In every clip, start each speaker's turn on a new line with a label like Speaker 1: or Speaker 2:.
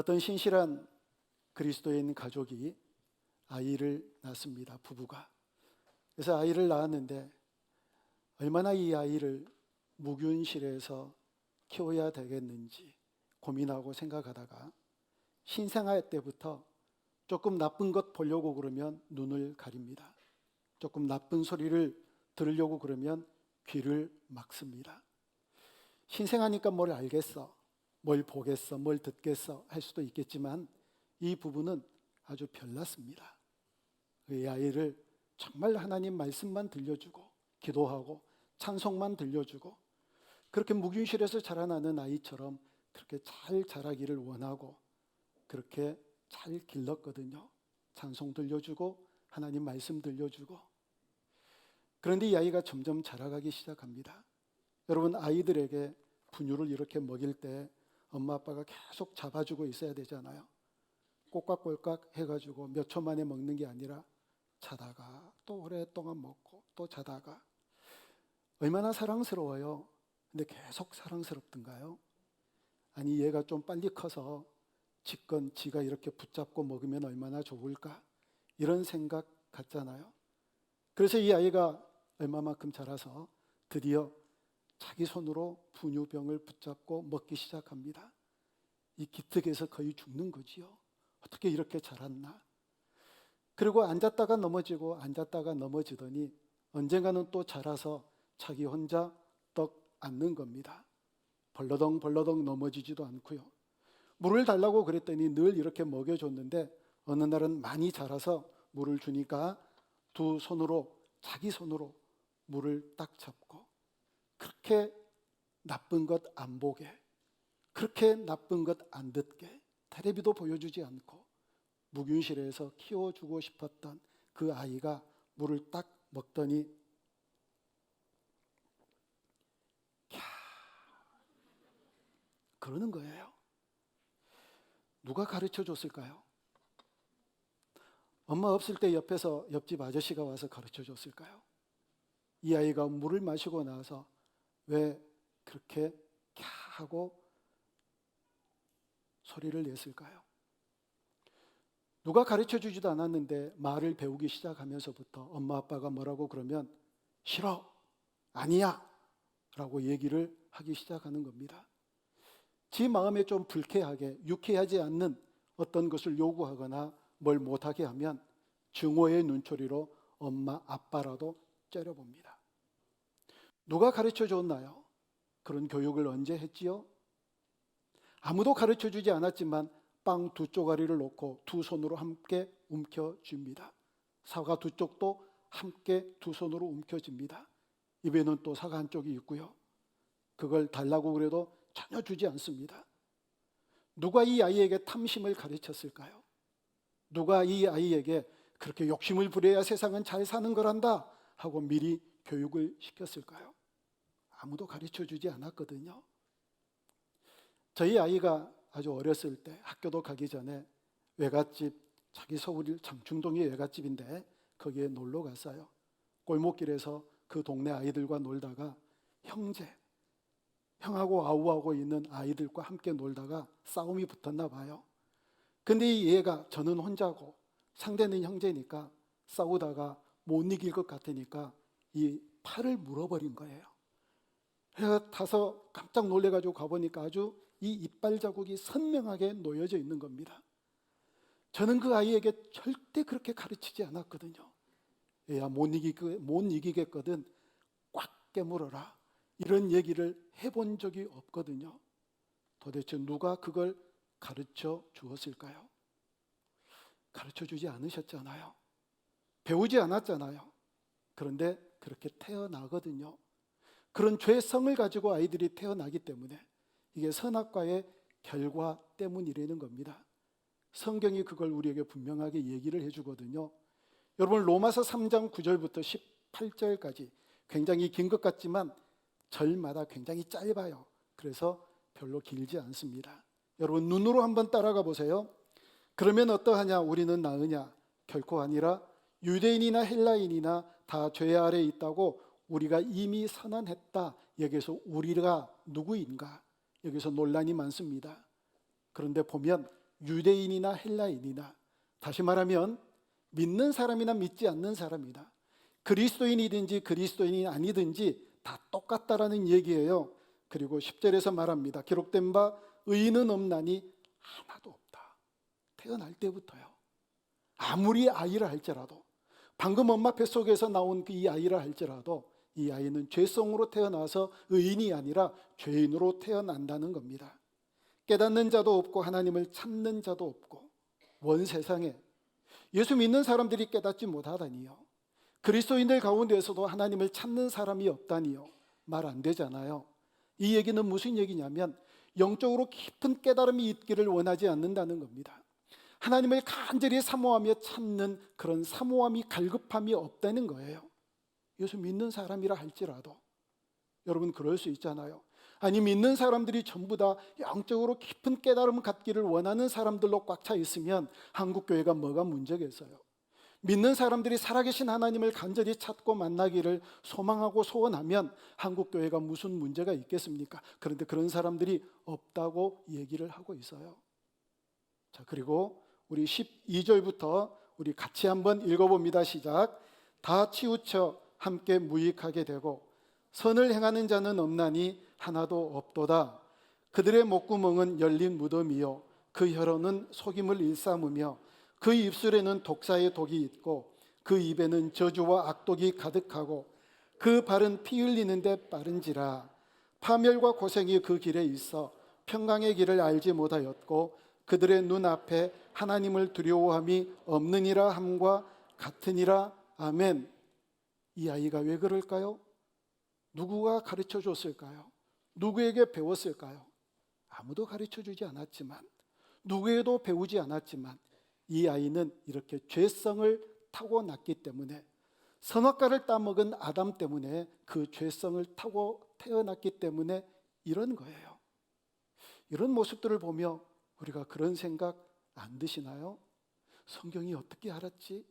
Speaker 1: 어떤 신실한 그리스도인 가족이 아이를 낳습니다. 부부가. 그래서 아이를 낳았는데 얼마나 이 아이를 무균실에서 키워야 되겠는지 고민하고 생각하다가 신생아 때부터 조금 나쁜 것 보려고 그러면 눈을 가립니다. 조금 나쁜 소리를 들으려고 그러면 귀를 막습니다. 신생아니까 뭘 알겠어, 뭘 보겠어, 뭘 듣겠어 할 수도 있겠지만 이 부부는 아주 별났습니다. 이 아이를 정말 하나님 말씀만 들려주고 기도하고 찬송만 들려주고 그렇게 무균실에서 자라나는 아이처럼 그렇게 잘 자라기를 원하고 그렇게 잘 길렀거든요. 찬송 들려주고 하나님 말씀 들려주고. 그런데 이 아이가 점점 자라가기 시작합니다. 여러분, 아이들에게 분유를 이렇게 먹일 때 엄마 아빠가 계속 잡아주고 있어야 되잖아요. 꼬깍꼬깍 해가지고 몇 초 만에 먹는 게 아니라 자다가 또 오랫동안 먹고 또 자다가. 얼마나 사랑스러워요. 근데 계속 사랑스럽던가요? 아니, 얘가 좀 빨리 커서 지건 지가 이렇게 붙잡고 먹으면 얼마나 좋을까? 이런 생각 같잖아요. 그래서 이 아이가 얼마만큼 자라서 드디어 자기 손으로 분유병을 붙잡고 먹기 시작합니다. 이 기특해서 거의 죽는 거지요. 어떻게 이렇게 자랐나? 그리고 앉았다가 넘어지고 앉았다가 넘어지더니 언젠가는 또 자라서 자기 혼자 떡 앉는 겁니다. 벌러덩 벌러덩 넘어지지도 않고요. 물을 달라고 그랬더니 늘 이렇게 먹여줬는데 어느 날은 많이 자라서 물을 주니까 두 손으로 자기 손으로 물을 딱 잡고 그렇게 나쁜 것 안 보게, 그렇게 나쁜 것 안 듣게, 텔레비도 보여주지 않고 무균실에서 키워주고 싶었던 그 아이가 물을 딱 먹더니 캬 그러는 거예요. 누가 가르쳐 줬을까요? 엄마 없을 때 옆에서 옆집 아저씨가 와서 가르쳐 줬을까요? 이 아이가 물을 마시고 나서 왜 그렇게 캬 하고 소리를 냈을까요? 누가 가르쳐 주지도 않았는데 말을 배우기 시작하면서부터 엄마 아빠가 뭐라고 그러면 싫어, 아니야 라고 얘기를 하기 시작하는 겁니다. 지 마음에 좀 불쾌하게 유쾌하지 않는 어떤 것을 요구하거나 뭘 못하게 하면 증오의 눈초리로 엄마 아빠라도 째려봅니다. 누가 가르쳐 줬나요? 그런 교육을 언제 했지요? 아무도 가르쳐 주지 않았지만 빵 두 쪼가리를 놓고 두 손으로 함께 움켜쥡니다. 사과 두 쪽도 함께 두 손으로 움켜쥡니다. 입에는 또 사과 한 쪽이 있고요. 그걸 달라고 그래도 전혀 주지 않습니다. 누가 이 아이에게 탐심을 가르쳤을까요? 누가 이 아이에게 그렇게 욕심을 부려야 세상은 잘 사는 거란다 하고 미리 교육을 시켰을까요? 아무도 가르쳐 주지 않았거든요. 저희 아이가 아주 어렸을 때 학교도 가기 전에 외갓집, 자기 서울 장충동이 외갓집인데 거기에 놀러 갔어요. 골목길에서 그 동네 아이들과 놀다가 형하고 아우하고 있는 아이들과 함께 놀다가 싸움이 붙었나 봐요. 근데 이 얘가 저는 혼자고 상대는 형제니까 싸우다가 못 이길 것 같으니까 이 팔을 물어버린 거예요. 그래서 타서 깜짝 놀래가지고 가보니까 아주 이 이빨 자국이 선명하게 놓여져 있는 겁니다. 저는 그 아이에게 절대 그렇게 가르치지 않았거든요. 얘야 못 이기겠거든 꽉 깨물어라 이런 얘기를 해본 적이 없거든요. 도대체 누가 그걸 가르쳐 주었을까요? 가르쳐 주지 않으셨잖아요. 배우지 않았잖아요. 그런데 그렇게 태어나거든요. 그런 죄성을 가지고 아이들이 태어나기 때문에 이게 선악과의 결과 때문이라는 겁니다. 성경이 그걸 우리에게 분명하게 얘기를 해주거든요. 여러분, 로마서 3장 9절부터 18절까지 굉장히 긴 것 같지만 절마다 굉장히 짧아요. 그래서 별로 길지 않습니다. 여러분, 눈으로 한번 따라가 보세요. 그러면 어떠하냐? 우리는 나으냐? 결코 아니라 유대인이나 헬라인이나 다 죄 아래에 있다고 우리가 이미 선언했다. 여기서 우리가 누구인가? 여기서 논란이 많습니다. 그런데 보면 유대인이나 헬라인이나, 다시 말하면 믿는 사람이나 믿지 않는 사람이나, 그리스도인이든지 그리스도인이 아니든지 다 똑같다라는 얘기예요. 그리고 10절에서 말합니다. 기록된 바 의인은 없나니 하나도 없다. 태어날 때부터요. 아무리 아이를 할지라도, 방금 엄마 뱃속에서 나온 이 아이를 할지라도 이 아이는 죄성으로 태어나서 의인이 아니라 죄인으로 태어난다는 겁니다. 깨닫는 자도 없고 하나님을 찾는 자도 없고, 원 세상에 예수 믿는 사람들이 깨닫지 못하다니요, 그리스도인들 가운데에서도 하나님을 찾는 사람이 없다니요, 말 안 되잖아요. 이 얘기는 무슨 얘기냐면 영적으로 깊은 깨달음이 있기를 원하지 않는다는 겁니다. 하나님을 간절히 사모하며 찾는 그런 사모함이, 갈급함이 없다는 거예요. 예수 믿는 사람이라 할지라도. 여러분, 그럴 수 있잖아요. 아니, 믿는 사람들이 전부 다 영적으로 깊은 깨달음을 갖기를 원하는 사람들로 꽉 차 있으면 한국교회가 뭐가 문제겠어요? 믿는 사람들이 살아계신 하나님을 간절히 찾고 만나기를 소망하고 소원하면 한국교회가 무슨 문제가 있겠습니까? 그런데 그런 사람들이 없다고 얘기를 하고 있어요. 자, 그리고 우리 12절부터 우리 같이 한번 읽어봅니다. 시작. 다 치우쳐 함께 무익하게 되고 선을 행하는 자는 없나니 하나도 없도다. 그들의 목구멍은 열린 무덤이요 그 혀로는 속임을 일삼으며 그 입술에는 독사의 독이 있고 그 입에는 저주와 악독이 가득하고 그 발은 피 흘리는 데 빠른지라. 파멸과 고생이 그 길에 있어 평강의 길을 알지 못하였고 그들의 눈앞에 하나님을 두려워함이 없느니라 함과 같으니라. 아멘. 이 아이가 왜 그럴까요? 누구가 가르쳐 줬을까요? 누구에게 배웠을까요? 아무도 가르쳐 주지 않았지만, 누구에도 배우지 않았지만 이 아이는 이렇게 죄성을 타고났기 때문에, 선악과를 따먹은 아담 때문에 그 죄성을 타고 태어났기 때문에 이런 거예요. 이런 모습들을 보며 우리가 그런 생각 안 드시나요? 성경이 어떻게 알았지?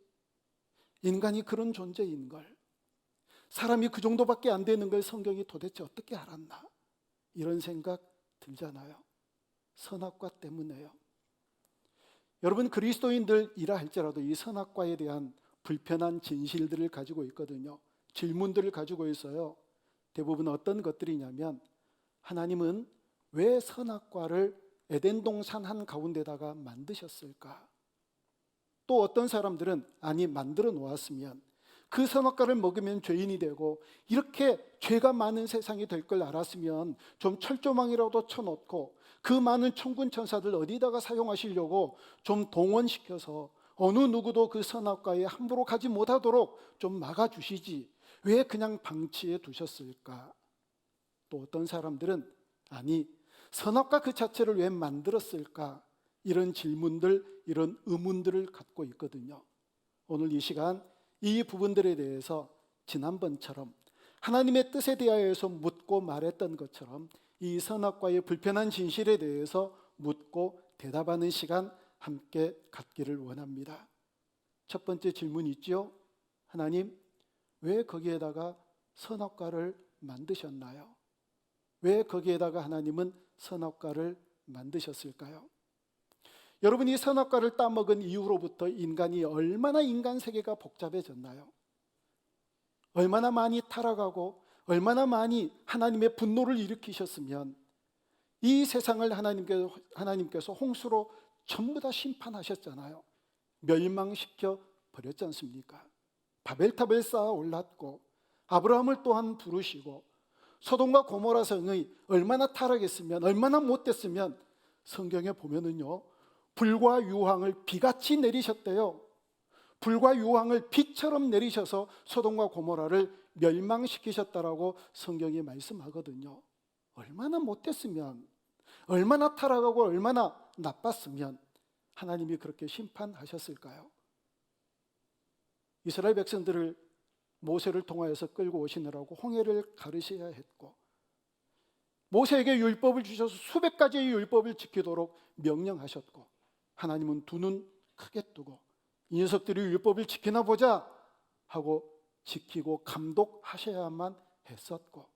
Speaker 1: 인간이 그런 존재인 걸, 사람이 그 정도밖에 안 되는 걸 성경이 도대체 어떻게 알았나? 이런 생각 들잖아요. 선악과 때문에요. 여러분, 그리스도인들이라 할지라도 이 선악과에 대한 불편한 진실들을 가지고 있거든요. 질문들을 가지고 있어요. 대부분 어떤 것들이냐면, 하나님은 왜 선악과를 에덴 동산 한가운데다가 만드셨을까? 또 어떤 사람들은, 아니, 만들어 놓았으면 그 선악과를 먹으면 죄인이 되고 이렇게 죄가 많은 세상이 될 걸 알았으면 좀 철조망이라도 쳐놓고 그 많은 천군 천사들 어디다가 사용하시려고 좀 동원시켜서 어느 누구도 그 선악과에 함부로 가지 못하도록 좀 막아주시지 왜 그냥 방치해 두셨을까? 또 어떤 사람들은, 아니, 선악과 그 자체를 왜 만들었을까? 이런 질문들, 이런 의문들을 갖고 있거든요. 오늘 이 시간 이 부분들에 대해서 지난번처럼 하나님의 뜻에 대하여서 묻고 말했던 것처럼 이 선악과의 불편한 진실에 대해서 묻고 대답하는 시간 함께 갖기를 원합니다. 첫 번째 질문 있죠? 하나님, 왜 거기에다가 선악과를 만드셨나요? 왜 거기에다가 하나님은 선악과를 만드셨을까요? 여러분이 선악과를 따먹은 이후로부터 인간이 얼마나 인간 세계가 복잡해졌나요? 얼마나 많이 타락하고 얼마나 많이 하나님의 분노를 일으키셨으면 이 세상을 하나님께서 홍수로 전부 다 심판하셨잖아요. 멸망시켜 버렸지 않습니까? 바벨탑을 쌓아 올랐고 아브라함을 또한 부르시고 소돔과 고모라 성이 얼마나 타락했으면, 얼마나 못됐으면 성경에 보면은요, 불과 유황을 비같이 내리셨대요. 불과 유황을 비처럼 내리셔서 소돔과 고모라를 멸망시키셨다라고 성경이 말씀하거든요. 얼마나 못됐으면, 얼마나 타락하고 얼마나 나빴으면 하나님이 그렇게 심판하셨을까요? 이스라엘 백성들을 모세를 통하여서 끌고 오시느라고 홍해를 가르셔야 했고, 모세에게 율법을 주셔서 수백 가지의 율법을 지키도록 명령하셨고, 하나님은 두 눈 크게 뜨고 이 녀석들이 율법을 지키나 보자 하고 지키고 감독하셔야만 했었고,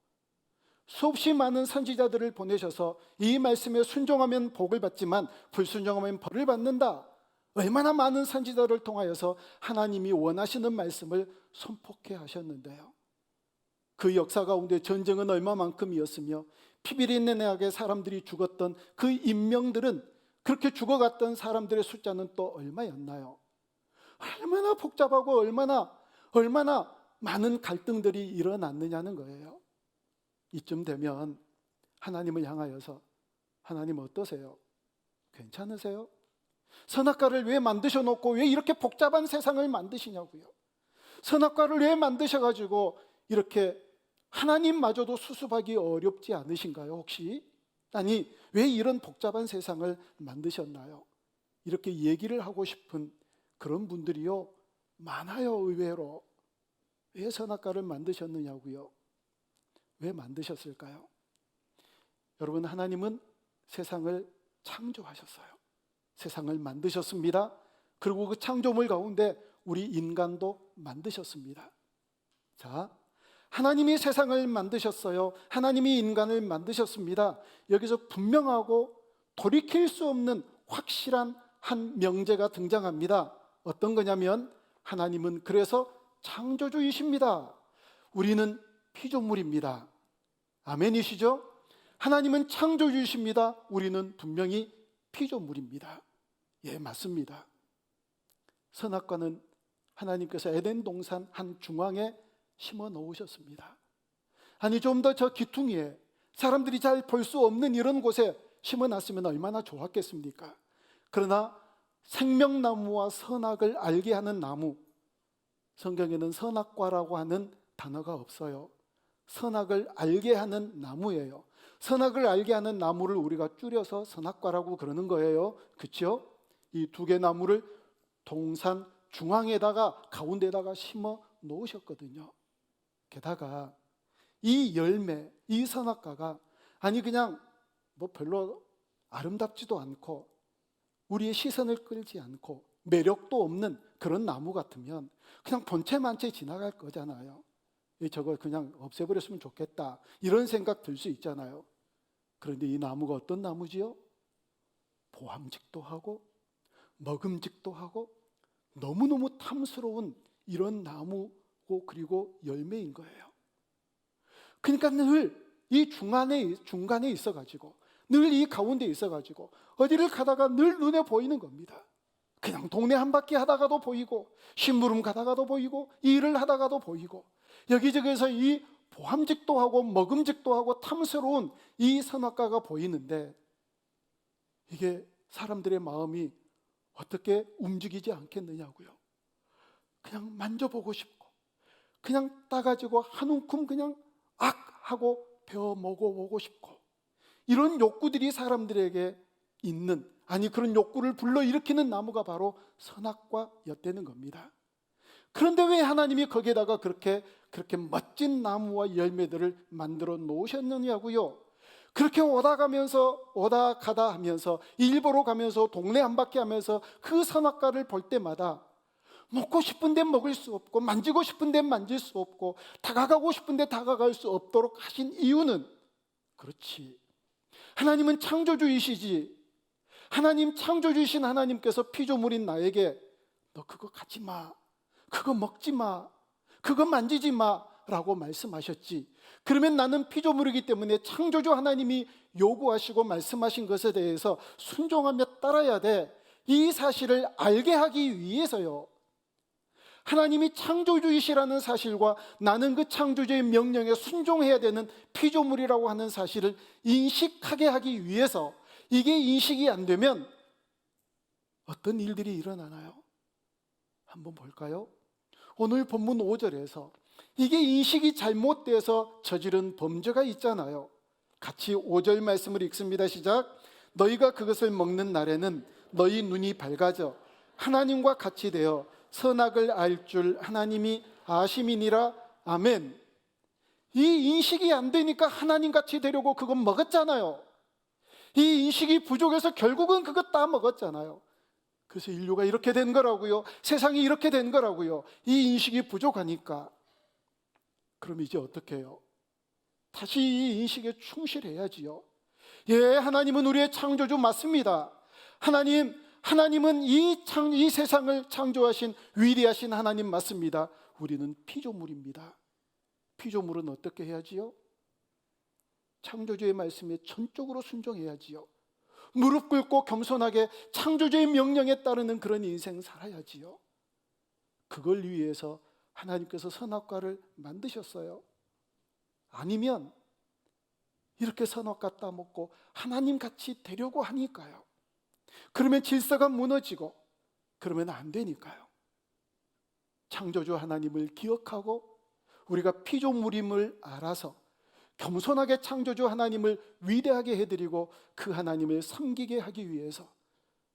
Speaker 1: 수없이 많은 선지자들을 보내셔서 이 말씀에 순종하면 복을 받지만 불순종하면 벌을 받는다. 얼마나 많은 선지자를 통하여서 하나님이 원하시는 말씀을 선포케 하셨는데요. 그 역사 가운데 전쟁은 얼마만큼이었으며 피비린내나게 사람들이 죽었던 그 인명들은, 그렇게 죽어갔던 사람들의 숫자는 또 얼마였나요? 얼마나 복잡하고 얼마나 많은 갈등들이 일어났느냐는 거예요. 이쯤 되면 하나님을 향하여서, 하나님 어떠세요? 괜찮으세요? 선악과를 왜 만드셔놓고 왜 이렇게 복잡한 세상을 만드시냐고요. 선악과를 왜 만드셔가지고 이렇게 하나님마저도 수습하기 어렵지 않으신가요 혹시? 아니 왜 이런 복잡한 세상을 만드셨나요? 이렇게 얘기를 하고 싶은 그런 분들이요 많아요. 의외로. 왜 선악과를 만드셨느냐고요. 왜 만드셨을까요? 여러분, 하나님은 세상을 창조하셨어요. 세상을 만드셨습니다. 그리고 그 창조물 가운데 우리 인간도 만드셨습니다. 자, 하나님이 세상을 만드셨어요. 하나님이 인간을 만드셨습니다. 여기서 분명하고 돌이킬 수 없는 확실한 한 명제가 등장합니다. 어떤 거냐면 하나님은 그래서 창조주이십니다. 우리는 피조물입니다. 아멘이시죠? 하나님은 창조주이십니다. 우리는 분명히 피조물입니다. 예, 맞습니다. 선악과는 하나님께서 에덴 동산 한 중앙에 심어 놓으셨습니다. 아니 좀 더 저 기퉁이에 사람들이 잘 볼 수 없는 이런 곳에 심어 놨으면 얼마나 좋았겠습니까? 그러나 생명나무와 선악을 알게 하는 나무, 성경에는 선악과라고 하는 단어가 없어요. 선악을 알게 하는 나무예요. 선악을 알게 하는 나무를 우리가 줄여서 선악과라고 그러는 거예요. 그렇죠? 이 두 개 나무를 동산 중앙에다가 가운데다가 심어 놓으셨거든요. 게다가 이 열매, 이 선악과가 아니 그냥 뭐 별로 아름답지도 않고 우리의 시선을 끌지 않고 매력도 없는 그런 나무 같으면 그냥 본체만체 지나갈 거잖아요. 저걸 그냥 없애버렸으면 좋겠다 이런 생각 들 수 있잖아요. 그런데 이 나무가 어떤 나무지요? 보암직도 하고 먹음직도 하고 너무너무 탐스러운 이런 나무고 그리고 열매인 거예요. 그러니까 늘 이 중간에 있어가지고 늘 이 가운데 있어가지고 어디를 가다가 늘 눈에 보이는 겁니다. 그냥 동네 한 바퀴 하다가도 보이고 심부름 가다가도 보이고 일을 하다가도 보이고 여기저기서 이 보암직도 하고 먹음직도 하고 탐스러운 이 선악과가 보이는데 이게 사람들의 마음이 어떻게 움직이지 않겠느냐고요. 그냥 만져보고 싶고 그냥 따가지고 한 움큼 그냥 악 하고 베어 먹어보고 싶고 이런 욕구들이 사람들에게 있는, 아니 그런 욕구를 불러일으키는 나무가 바로 선악과였다는 겁니다. 그런데 왜 하나님이 거기에다가 그렇게 멋진 나무와 열매들을 만들어 놓으셨느냐고요. 그렇게 오다 가다 하면서 일보러 가면서 동네 한 바퀴 하면서 그 선악과를 볼 때마다 먹고 싶은 데 먹을 수 없고 만지고 싶은 데 만질 수 없고 다가가고 싶은 데 다가갈 수 없도록 하신 이유는, 그렇지, 하나님은 창조주이시지. 하나님 창조주이신 하나님께서 피조물인 나에게 너 그거 갖지 마, 그거 먹지 마, 그거 만지지 마 라고 말씀하셨지. 그러면 나는 피조물이기 때문에 창조주 하나님이 요구하시고 말씀하신 것에 대해서 순종하며 따라야 돼. 이 사실을 알게 하기 위해서요. 하나님이 창조주이시라는 사실과 나는 그 창조주의 명령에 순종해야 되는 피조물이라고 하는 사실을 인식하게 하기 위해서, 이게 인식이 안 되면 어떤 일들이 일어나나요? 한번 볼까요? 오늘 본문 5절에서 이게 인식이 잘못돼서 저지른 범죄가 있잖아요. 같이 5절 말씀을 읽습니다. 시작. 너희가 그것을 먹는 날에는 너희 눈이 밝아져 하나님과 같이 되어 선악을 알 줄 하나님이 아심이니라. 아멘. 이 인식이 안 되니까 하나님 같이 되려고 그거 먹었잖아요. 이 인식이 부족해서 결국은 그거 다 먹었잖아요. 그래서 인류가 이렇게 된 거라고요. 세상이 이렇게 된 거라고요. 이 인식이 부족하니까. 그럼 이제 어떻게 해요? 다시 이 인식에 충실해야지요. 예, 하나님은 우리의 창조주 맞습니다. 하나님은 이 세상을 창조하신 위대하신 하나님 맞습니다. 우리는 피조물입니다. 피조물은 어떻게 해야지요? 창조주의 말씀에 전적으로 순종해야지요. 무릎 꿇고 겸손하게 창조주의 명령에 따르는 그런 인생 살아야지요. 그걸 위해서 하나님께서 선악과를 만드셨어요. 아니면 이렇게 선악과 따먹고 하나님 같이 되려고 하니까요. 그러면 질서가 무너지고 그러면 안 되니까요. 창조주 하나님을 기억하고 우리가 피조물임을 알아서 겸손하게 창조주 하나님을 위대하게 해드리고 그 하나님을 섬기게 하기 위해서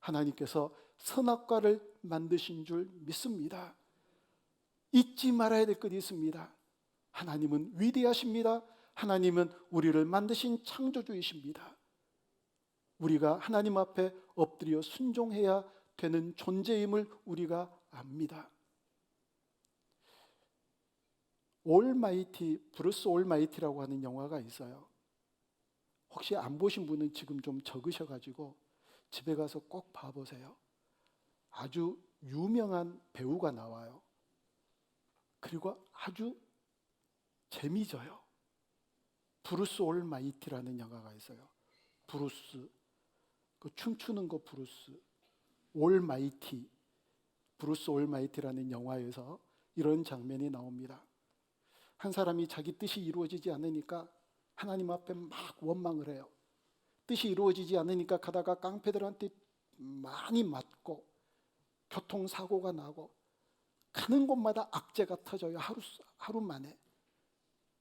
Speaker 1: 하나님께서 선악과를 만드신 줄 믿습니다. 잊지 말아야 될 것이 있습니다. 하나님은 위대하십니다. 하나님은 우리를 만드신 창조주이십니다. 우리가 하나님 앞에 엎드려 순종해야 되는 존재임을 우리가 압니다. 올마이티, 브루스 올마이티라고 하는 영화가 있어요. 혹시 안 보신 분은 지금 좀 적으셔가지고 집에 가서 꼭 봐보세요. 아주 유명한 배우가 나와요. 그리고 아주 재미져요. 브루스 올마이티라는 영화가 있어요. 브루스, 그 춤추는 거 브루스, 올마이티, 브루스 올마이티라는 영화에서 이런 장면이 나옵니다. 한 사람이 자기 뜻이 이루어지지 않으니까 하나님 앞에 막 원망을 해요. 뜻이 이루어지지 않으니까 가다가 깡패들한테 많이 맞고 교통사고가 나고 가는 곳마다 악재가 터져요. 하루 만에.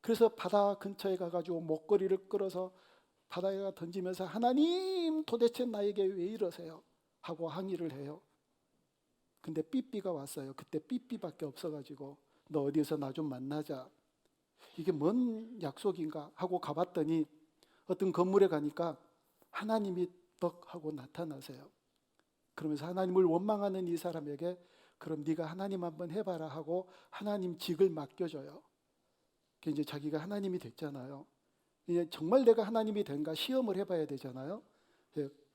Speaker 1: 그래서 바다 근처에 가가지고 목걸이를 끌어서 바다에 던지면서 하나님 도대체 나에게 왜 이러세요? 하고 항의를 해요. 근데 삐삐가 왔어요. 그때 삐삐밖에 없어가지고 너 어디서 나 좀 만나자. 이게 뭔 약속인가 하고 가봤더니 어떤 건물에 가니까 하나님이 떡 하고 나타나세요. 그러면서 하나님을 원망하는 이 사람에게 그럼 네가 하나님 한번 해봐라 하고 하나님 직을 맡겨줘요. 이제 자기가 하나님이 됐잖아요. 이제 정말 내가 하나님이 된가 시험을 해봐야 되잖아요.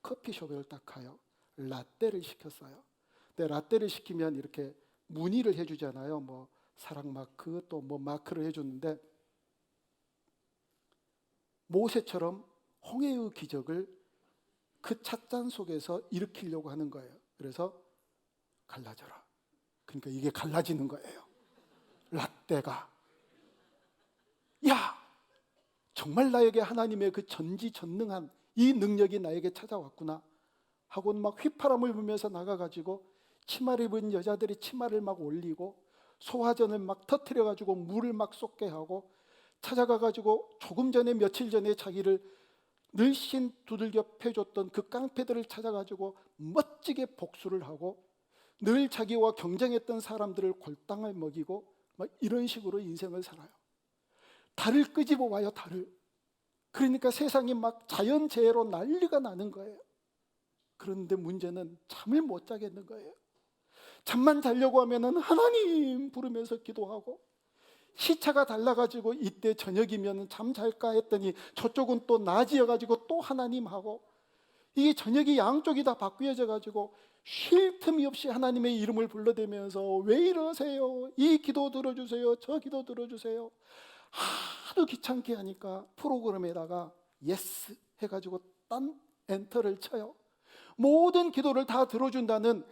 Speaker 1: 커피숍을 딱 가요. 라떼를 시켰어요. 근데 라떼를 시키면 이렇게 문의를 해주잖아요. 뭐 사랑 마크 또 뭐 마크를 해줬는데 모세처럼 홍해의 기적을 그 찻잔 속에서 일으키려고 하는 거예요. 그래서 갈라져라. 그러니까 이게 갈라지는 거예요. 라떼가. 야! 정말 나에게 하나님의 그 전지전능한 이 능력이 나에게 찾아왔구나 하고 막 휘파람을 불면서 나가가지고 치마를 입은 여자들이 치마를 막 올리고 소화전을 막 터뜨려가지고 물을 막 쏟게 하고 찾아가가지고 조금 전에 며칠 전에 자기를 늘씬 두들겨 패줬던 그 깡패들을 찾아가지고 멋지게 복수를 하고 늘 자기와 경쟁했던 사람들을 골당을 먹이고 막 이런 식으로 인생을 살아요. 달을 끄집어 와요. 달을. 그러니까 세상이 막 자연재해로 난리가 나는 거예요. 그런데 문제는 잠을 못 자겠는 거예요. 잠만 자려고 하면은 하나님 부르면서 기도하고 시차가 달라가지고 이때 저녁이면 잠 잘까 했더니 저쪽은 또 낮이어가지고 또 하나님 하고 이게 저녁이 양쪽이 다 바뀌어져가지고 쉴 틈이 없이 하나님의 이름을 불러대면서 왜 이러세요? 이 기도 들어주세요. 저 기도 들어주세요. 하도 귀찮게 하니까 프로그램에다가 예스 해가지고 딴 엔터를 쳐요. 모든 기도를 다 들어준다는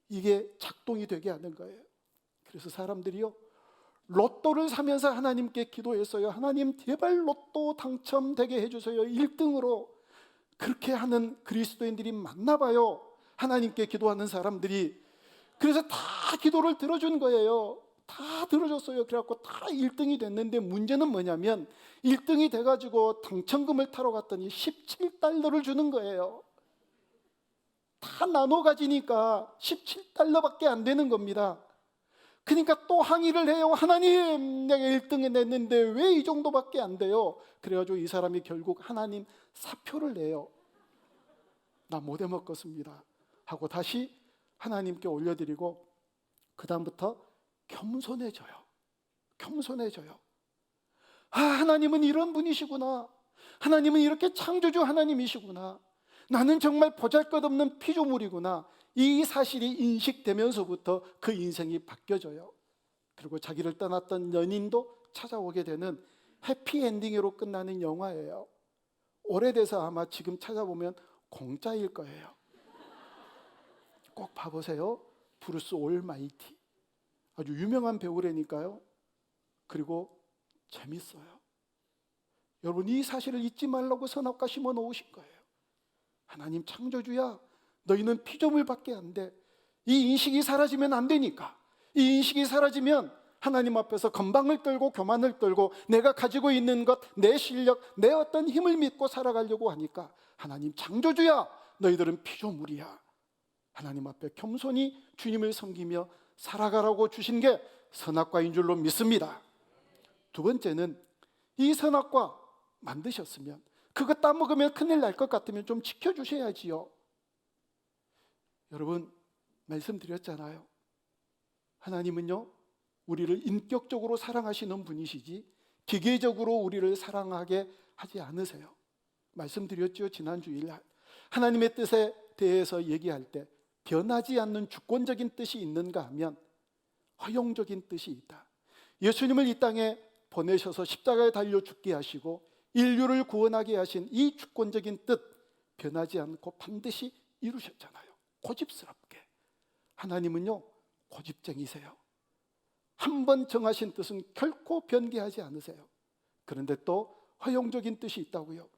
Speaker 1: 이게 작동이 되게 하는 거예요. 그래서 사람들이요 로또를 사면서 하나님께 기도했어요. 하나님 제발 로또 당첨되게 해주세요. 1등으로. 그렇게 하는 그리스도인들이 많나 봐요. 하나님께 기도하는 사람들이. 그래서 다 기도를 들어준 거예요. 다 들어줬어요. 그래갖고 다 1등이 됐는데 문제는 뭐냐면 1등이 돼가지고 당첨금을 타러 갔더니 17달러를 주는 거예요. 다 나눠 가지니까 17달러밖에 안 되는 겁니다. 그러니까 또 항의를 해요. 하나님 내가 1등에 냈는데 왜 이 정도밖에 안 돼요? 그래가지고 이 사람이 결국 하나님 사표를 내요. 나 못 해먹겠습니다 하고 다시 하나님께 올려드리고 그 다음부터 겸손해져요. 겸손해져요. 하나님은 이런 분이시구나. 하나님은 이렇게 창조주 하나님이시구나. 나는 정말 보잘것없는 피조물이구나. 이 사실이 인식되면서부터 그 인생이 바뀌어져요. 그리고 자기를 떠났던 연인도 찾아오게 되는 해피엔딩으로 끝나는 영화예요. 오래돼서 아마 지금 찾아보면 공짜일 거예요. 꼭 봐보세요. 브루스 올마이티. 아주 유명한 배우라니까요. 그리고 재밌어요. 여러분, 이 사실을 잊지 말라고 선악과 심어 놓으신 거예요. 하나님 창조주야, 너희는 피조물밖에 안 돼. 이 인식이 사라지면 안 되니까. 이 인식이 사라지면 하나님 앞에서 건방을 떨고 교만을 떨고 내가 가지고 있는 것, 내 실력, 내 어떤 힘을 믿고 살아가려고 하니까 하나님 창조주야, 너희들은 피조물이야. 하나님 앞에 겸손히 주님을 섬기며 살아가라고 주신 게 선악과인 줄로 믿습니다. 두 번째는 이 선악과 만드셨으면 그거 따먹으면 큰일 날 것 같으면 좀 지켜주셔야지요. 여러분, 말씀드렸잖아요. 하나님은요, 우리를 인격적으로 사랑하시는 분이시지 기계적으로 우리를 사랑하게 하지 않으세요. 말씀드렸죠, 지난 주일. 하나님의 뜻에 대해서 얘기할 때 변하지 않는 주권적인 뜻이 있는가 하면 허용적인 뜻이 있다. 예수님을 이 땅에 보내셔서 십자가에 달려 죽게 하시고 인류를 구원하게 하신 이 주권적인 뜻, 변하지 않고 반드시 이루셨잖아요. 고집스럽게. 하나님은요, 고집쟁이세요. 한 번 정하신 뜻은 결코 변개하지 않으세요. 그런데 또 허용적인 뜻이 있다고요.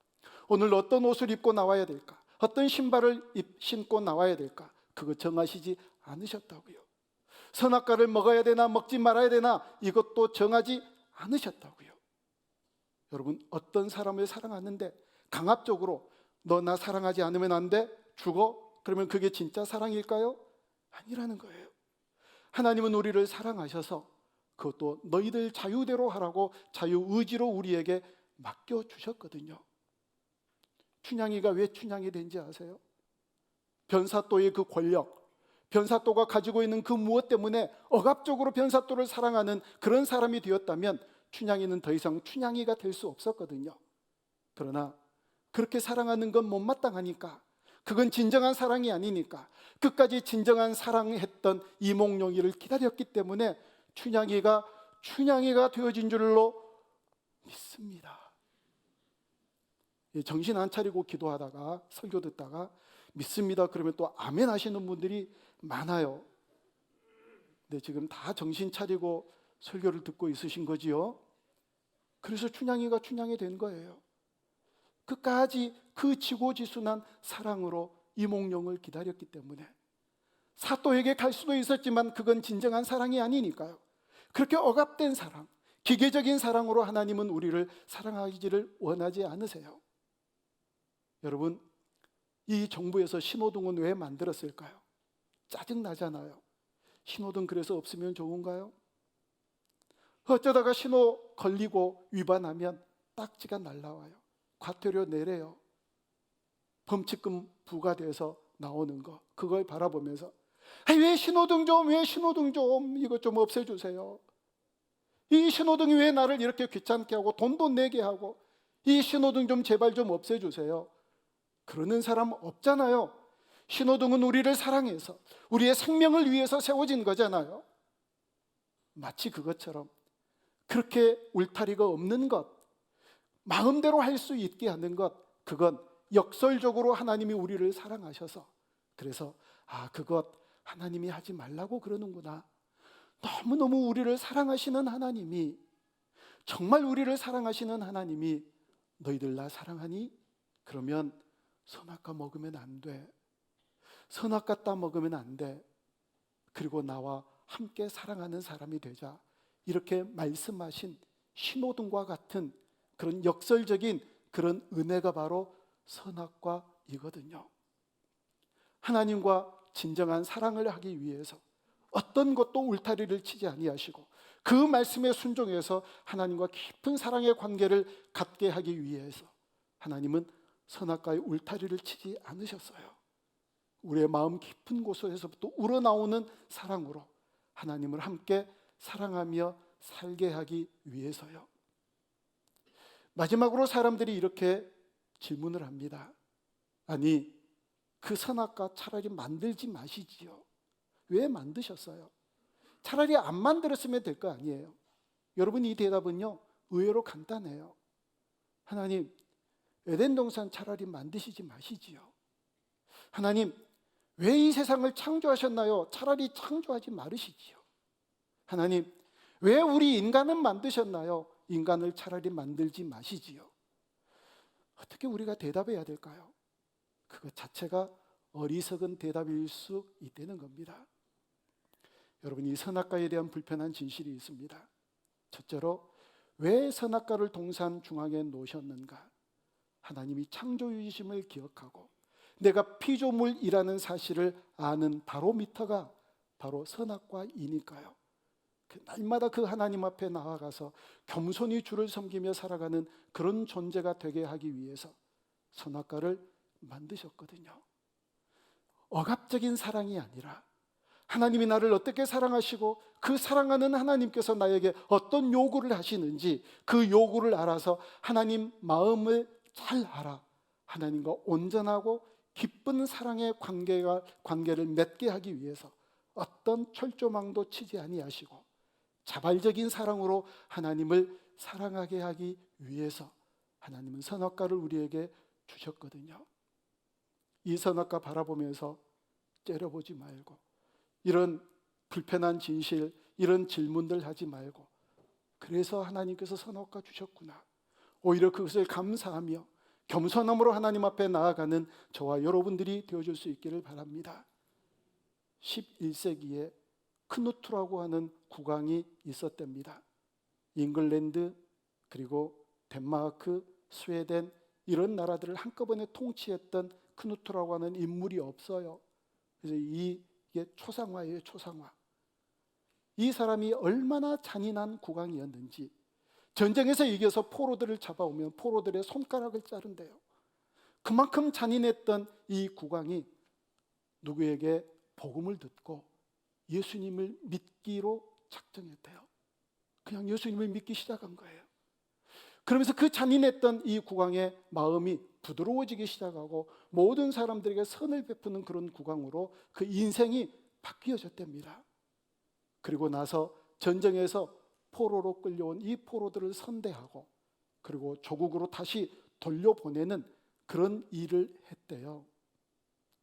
Speaker 1: 오늘 어떤 옷을 입고 나와야 될까? 어떤 신발을 신고 나와야 될까? 그거 정하시지 않으셨다고요. 선악과를 먹어야 되나 먹지 말아야 되나 이것도 정하지 않으셨다고요. 여러분, 어떤 사람을 사랑하는데 강압적으로 너 나 사랑하지 않으면 안 돼? 죽어? 그러면 그게 진짜 사랑일까요? 아니라는 거예요. 하나님은 우리를 사랑하셔서 그것도 너희들 자유대로 하라고 자유의지로 우리에게 맡겨주셨거든요. 춘향이가 왜 춘향이 된지 아세요? 변사또의 그 권력, 변사또가 가지고 있는 그 무엇 때문에 억압적으로 변사또를 사랑하는 그런 사람이 되었다면 춘향이는 더 이상 춘향이가 될 수 없었거든요. 그러나 그렇게 사랑하는 건 못마땅하니까, 그건 진정한 사랑이 아니니까 끝까지 진정한 사랑했던 이몽룡이를 기다렸기 때문에 춘향이가 되어진 줄로 믿습니다. 정신 안 차리고 기도하다가 설교 듣다가 믿습니다 그러면 또 아멘 하시는 분들이 많아요. 근데 지금 다 정신 차리고 설교를 듣고 있으신 거지요. 그래서 춘향이가 춘향이 된 거예요. 끝까지 그 지고지순한 사랑으로 이몽룡을 기다렸기 때문에. 사또에게 갈 수도 있었지만 그건 진정한 사랑이 아니니까요. 그렇게 억압된 사랑, 기계적인 사랑으로 하나님은 우리를 사랑하기를 원하지 않으세요. 여러분, 이 정부에서 신호등은 왜 만들었을까요? 짜증나잖아요. 신호등 그래서 없으면 좋은가요? 어쩌다가 신호 걸리고 위반하면 딱지가 날라와요. 과태료 내래요. 범칙금 부과돼서 나오는 거, 그걸 바라보면서 왜 신호등 좀 이것 좀 없애주세요. 이 신호등이 왜 나를 이렇게 귀찮게 하고 돈도 내게 하고, 이 신호등 좀 제발 좀 없애주세요. 그러는 사람 없잖아요. 신호등은 우리를 사랑해서 우리의 생명을 위해서 세워진 거잖아요. 마치 그것처럼 그렇게 울타리가 없는 것, 마음대로 할 수 있게 하는 것, 그건 역설적으로 하나님이 우리를 사랑하셔서, 그래서 그것 하나님이 하지 말라고 그러는구나. 너무너무 우리를 사랑하시는 하나님이, 정말 우리를 사랑하시는 하나님이 너희들 나 사랑하니? 그러면 선악과 먹으면 안 돼. 선악과 따 먹으면 안 돼. 그리고 나와 함께 사랑하는 사람이 되자. 이렇게 말씀하신 신호등과 같은 그런 역설적인 그런 은혜가 바로 선악과이거든요. 하나님과 진정한 사랑을 하기 위해서 어떤 것도 울타리를 치지 아니하시고 그 말씀에 순종해서 하나님과 깊은 사랑의 관계를 갖게 하기 위해서 하나님은 선악과의 울타리를 치지 않으셨어요. 우리의 마음 깊은 곳에서부터 우러나오는 사랑으로 하나님을 함께 사랑하며 살게 하기 위해서요. 마지막으로 사람들이 이렇게 질문을 합니다. 아니, 그 선악과 차라리 만들지 마시지요. 왜 만드셨어요? 차라리 안 만들었으면 될 거 아니에요. 여러분, 이 대답은요, 의외로 간단해요. 하나님, 에덴 동산 차라리 만드시지 마시지요. 하나님, 왜 이 세상을 창조하셨나요? 차라리 창조하지 말으시지요. 하나님, 왜 우리 인간은 만드셨나요? 인간을 차라리 만들지 마시지요. 어떻게 우리가 대답해야 될까요? 그것 자체가 어리석은 대답일 수 있다는 겁니다. 여러분, 이 선악과에 대한 불편한 진실이 있습니다. 첫째로, 왜 선악과를 동산 중앙에 놓으셨는가? 하나님이 창조주이심을 기억하고 내가 피조물이라는 사실을 아는 바로미터가 바로 선악과이니까요. 날마다 그 하나님 앞에 나아가서 겸손히 주를 섬기며 살아가는 그런 존재가 되게 하기 위해서 선악과를 만드셨거든요. 억압적인 사랑이 아니라 하나님이 나를 어떻게 사랑하시고 그 사랑하는 하나님께서 나에게 어떤 요구를 하시는지 그 요구를 알아서 하나님 마음을 잘 알아 하나님과 온전하고 기쁜 사랑의 관계를 맺게 하기 위해서 어떤 철조망도 치지 아니하시고 자발적인 사랑으로 하나님을 사랑하게 하기 위해서 하나님은 선악과를 우리에게 주셨거든요. 이 선악과 바라보면서 째려보지 말고 이런 불편한 진실, 이런 질문들 하지 말고 그래서 하나님께서 선악과 주셨구나. 오히려 그것을 감사하며 겸손함으로 하나님 앞에 나아가는 저와 여러분들이 되어줄 수 있기를 바랍니다. 11세기에 크누트라고 하는 국왕이 있었답니다. 잉글랜드 그리고 덴마크, 스웨덴 이런 나라들을 한꺼번에 통치했던 크누트라고 하는 인물이 없어요. 그래서 이게 초상화예요, 초상화. 이 사람이 얼마나 잔인한 국왕이었는지 전쟁에서 이겨서 포로들을 잡아오면 포로들의 손가락을 자른대요. 그만큼 잔인했던 이 국왕이 누구에게 복음을 듣고 예수님을 믿기로 작정했대요. 그냥 예수님을 믿기 시작한 거예요. 그러면서 그 잔인했던 이 국왕의 마음이 부드러워지기 시작하고 모든 사람들에게 선을 베푸는 그런 국왕으로 그 인생이 바뀌어졌답니다. 그리고 나서 전쟁에서 포로로 끌려온 이 포로들을 선대하고 그리고 조국으로 다시 돌려보내는 그런 일을 했대요.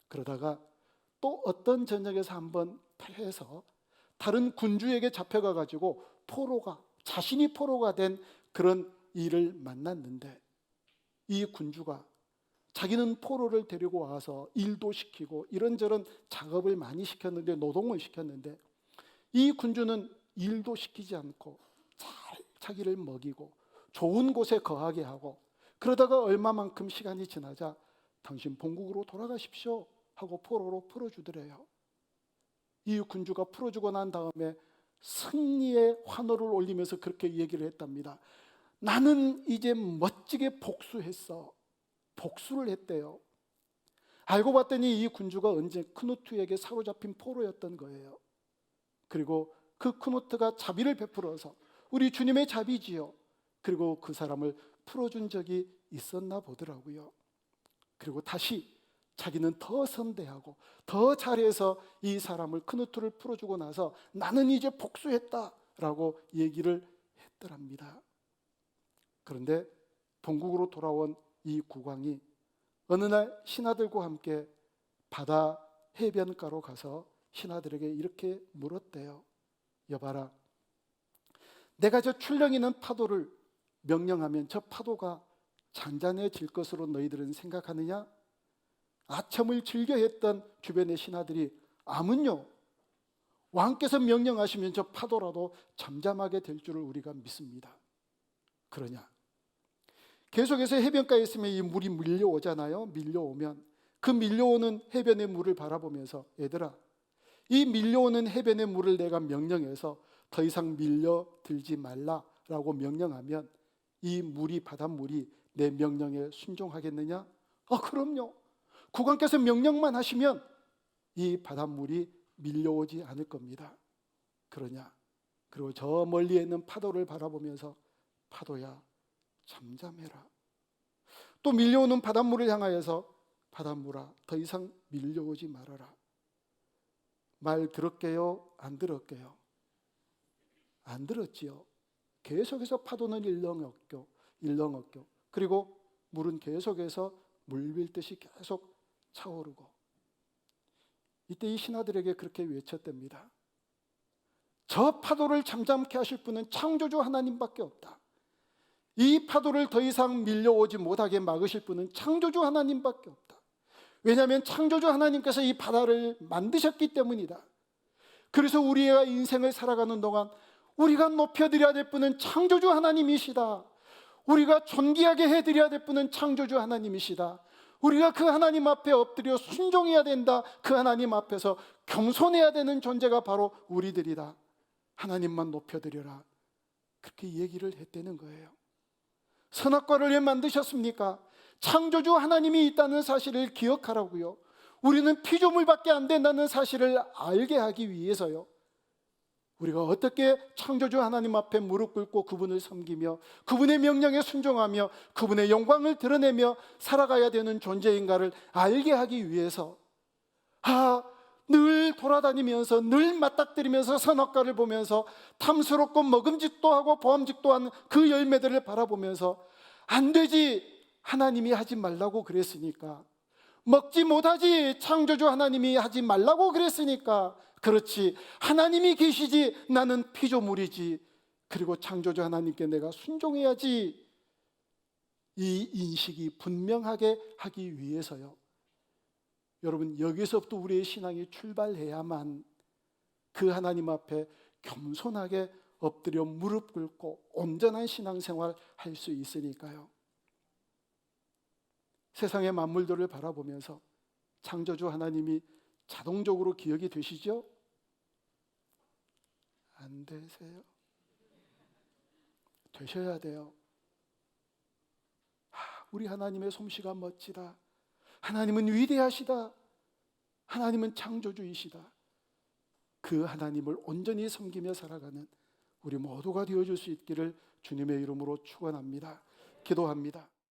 Speaker 1: 그러다가 또 어떤 전쟁에서 한번 패해서 다른 군주에게 잡혀가 가지고 자신이 포로가 된 그런 일을 만났는데 이 군주가 자기는 포로를 데리고 와서 일도 시키고 이런저런 작업을 많이 시켰는데 노동을 시켰는데 이 군주는 일도 시키지 않고 잘 자기를 먹이고 좋은 곳에 거하게 하고 그러다가 얼마만큼 시간이 지나자 당신 본국으로 돌아가십시오 하고 포로로 풀어주더래요. 이 군주가 풀어주고 난 다음에 승리의 환호를 올리면서 그렇게 얘기를 했답니다. 나는 이제 멋지게 복수했어. 복수를 했대요. 알고 봤더니 이 군주가 언제 크누트에게 사로잡힌 포로였던 거예요. 그리고 그 크누트가 자비를 베풀어서 우리 주님의 자비지요. 그리고 그 사람을 풀어준 적이 있었나 보더라고요. 그리고 다시 자기는 더 선대하고 더 잘해서 이 사람을 크누트를 풀어주고 나서 나는 이제 복수했다라고 얘기를 했더랍니다. 그런데 본국으로 돌아온 이 국왕이 어느 날 신하들과 함께 바다 해변가로 가서 신하들에게 이렇게 물었대요. 여봐라, 내가 저 출렁이는 파도를 명령하면 저 파도가 잔잔해질 것으로 너희들은 생각하느냐? 아첨을 즐겨 했던 주변의 신하들이 아문요, 왕께서 명령하시면 저 파도라도 잠잠하게 될 줄을 우리가 믿습니다. 그러냐? 계속해서 해변가에 있으면 이 물이 밀려오잖아요. 밀려오면 그 밀려오는 해변의 물을 바라보면서 얘들아, 이 밀려오는 해변의 물을 내가 명령해서 더 이상 밀려들지 말라라고 명령하면 이 물이 바닷물이 내 명령에 순종하겠느냐? 그럼요. 국왕께서 명령만 하시면 이 바닷물이 밀려오지 않을 겁니다. 그러냐? 그리고 저 멀리에 있는 파도를 바라보면서 파도야, 잠잠해라. 또 밀려오는 바닷물을 향하여서 바닷물아 더 이상 밀려오지 말아라. 말 들었게요? 안 들었게요? 안 들었지요. 계속해서 파도는 일렁었고 그리고 물은 계속해서 물밀듯이 계속 차오르고, 이때 이 신하들에게 그렇게 외쳤답니다. 저 파도를 잠잠케 하실 분은 창조주 하나님밖에 없다. 이 파도를 더 이상 밀려오지 못하게 막으실 분은 창조주 하나님밖에 없다. 왜냐하면 창조주 하나님께서 이 바다를 만드셨기 때문이다. 그래서 우리가 인생을 살아가는 동안 우리가 높여드려야 될 분은 창조주 하나님이시다. 우리가 존귀하게 해드려야 될 분은 창조주 하나님이시다. 우리가 그 하나님 앞에 엎드려 순종해야 된다. 그 하나님 앞에서 겸손해야 되는 존재가 바로 우리들이다. 하나님만 높여드려라. 그렇게 얘기를 했다는 거예요. 선악과를 왜 만드셨습니까? 창조주 하나님이 있다는 사실을 기억하라고요. 우리는 피조물밖에 안 된다는 사실을 알게 하기 위해서요. 우리가 어떻게 창조주 하나님 앞에 무릎 꿇고 그분을 섬기며 그분의 명령에 순종하며 그분의 영광을 드러내며 살아가야 되는 존재인가를 알게 하기 위해서, 늘 돌아다니면서 늘 맞닥뜨리면서 선악과를 보면서 탐스럽고 먹음직도 하고 보암직도 한 그 열매들을 바라보면서 안 되지, 하나님이 하지 말라고 그랬으니까, 먹지 못하지, 창조주 하나님이 하지 말라고 그랬으니까, 그렇지, 하나님이 계시지, 나는 피조물이지, 그리고 창조주 하나님께 내가 순종해야지, 이 인식이 분명하게 하기 위해서요. 여러분, 여기서부터 우리의 신앙이 출발해야만 그 하나님 앞에 겸손하게 엎드려 무릎 꿇고 온전한 신앙생활 할 수 있으니까요. 세상의 만물들을 바라보면서 창조주 하나님이 자동적으로 기억이 되시죠? 안 되세요? 되셔야 돼요. 우리 하나님의 솜씨가 멋지다. 하나님은 위대하시다. 하나님은 창조주이시다. 그 하나님을 온전히 섬기며 살아가는 우리 모두가 되어줄 수 있기를 주님의 이름으로 축원합니다. 기도합니다.